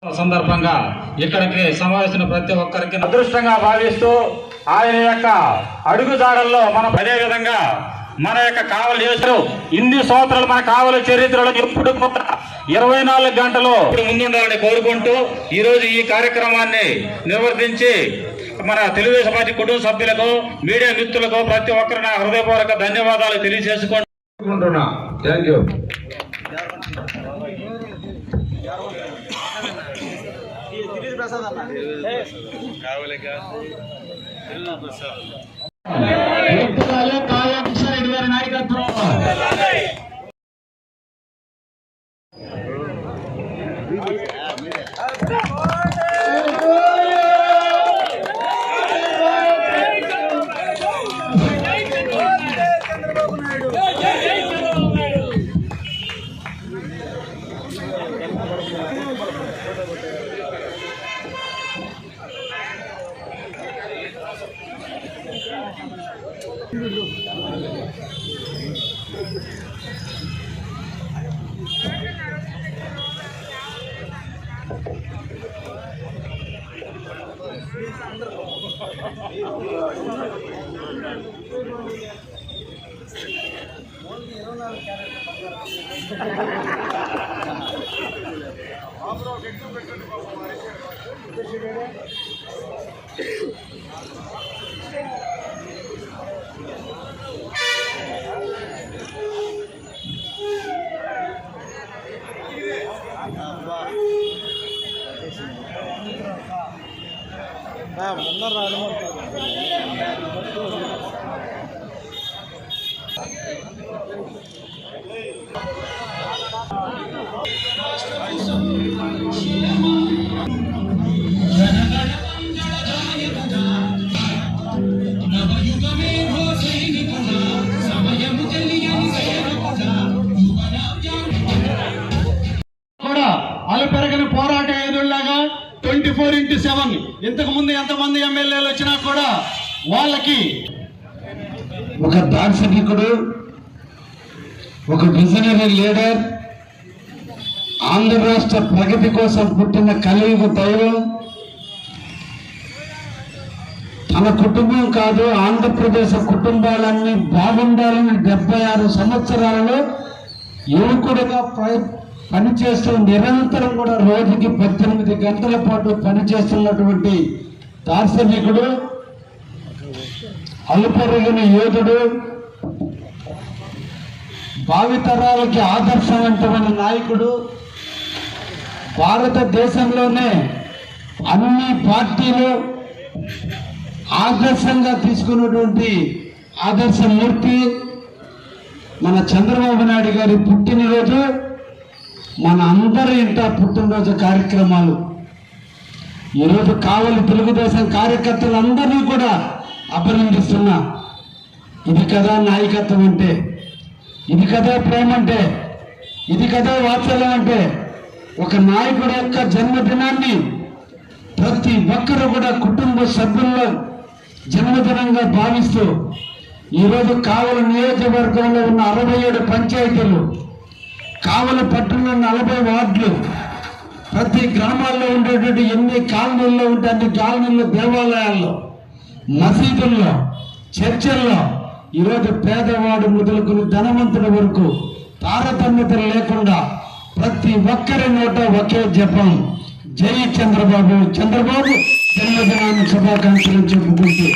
సందర్భంగా ఇక్కడికి సమావేశించిన ప్రతి ఒక్కరికి అదృష్టంగా భావిస్తూ ఆయన యొక్క అడుగుజాడల్లో మనం అదే విధంగా మన యొక్క కావలి చేశారు. ఇన్ని సంవత్సరాలు మన కావలి చరిత్రలో ఎప్పుడు 24 గంటలు ముందుండాలని కోరుకుంటూ ఈరోజు ఈ కార్యక్రమాన్ని నిర్వర్తించి మన తెలుగుదేశం పార్టీ కుటుంబ సభ్యులకు మీడియా మిత్రులకు ప్రతి ఒక్కరు నా హృదయపూర్వక ధన్యవాదాలు తెలియజేసుకుంటున్నా. Thank you. నాయకత్వం అలుపెరగని పోరాట ఎదురులాగా 24/7 ఇంతకు ముందు ఎంతమంది ఎమ్మెల్యేలు వచ్చినా కూడా వాళ్ళకి ఒక దార్శనికుడు, ఒక విజనరీ లీడర్, ఆంధ్ర రాష్ట్ర ప్రగతి కోసం పుట్టిన కలియుగ దైవం, తన కుటుంబం కాదు ఆంధ్రప్రదేశ్ కుటుంబాలన్నీ బాగుండాలని 76 సంవత్సరాలలో యువకుడిగా పనిచేస్తూ నిరంతరం కూడా రోజుకి 18 గంటల పాటు పనిచేస్తున్నటువంటి దార్శనికుడు, అలుపెరగిన యోధుడు, భావితరాలకి ఆదర్శవంతమైన నాయకుడు, భారతదేశంలోనే అన్ని పార్టీలు ఆదర్శంగా తీసుకున్నటువంటి ఆదర్శమూర్తి మన చంద్రబాబు నాయుడు గారి పుట్టినరోజు. మన అందరి ఇంట పుట్టినరోజు కార్యక్రమాలు ఈరోజు కావలి తెలుగుదేశం కార్యకర్తలందరినీ కూడా అభినందిస్తున్నా. ఇది కదా నాయకత్వం అంటే, ఇది కదా ప్రేమ అంటే, ఇది కదా వాత్సల్యం అంటే. ఒక నాయకుడు యొక్క జన్మదినాన్ని ప్రతి ఒక్కరూ కూడా కుటుంబ సభ్యుల్లో జన్మదినంగా భావిస్తూ ఈరోజు కావలి నియోజకవర్గంలో ఉన్న 67 పంచాయతీలు, కావలి పట్టణంలో 40 వార్డులు, ప్రతి గ్రామాల్లో ఉండేటువంటి ఎన్ని కాలనీల్లో ఉంటే అన్ని కాలనీల్లో, దేవాలయాల్లో, మసీదుల్లో, చర్చల్లో ఈరోజు పేదవాడు మొదలుకొని ధనవంతుడి వరకు తారతమ్యతలు లేకుండా ప్రతి ఒక్కరి నోట ఒకే జపం, జై చంద్రబాబు. చంద్రబాబు జన్మదినాన్ని శుభాకాంక్షలు చెప్పుకుంటూ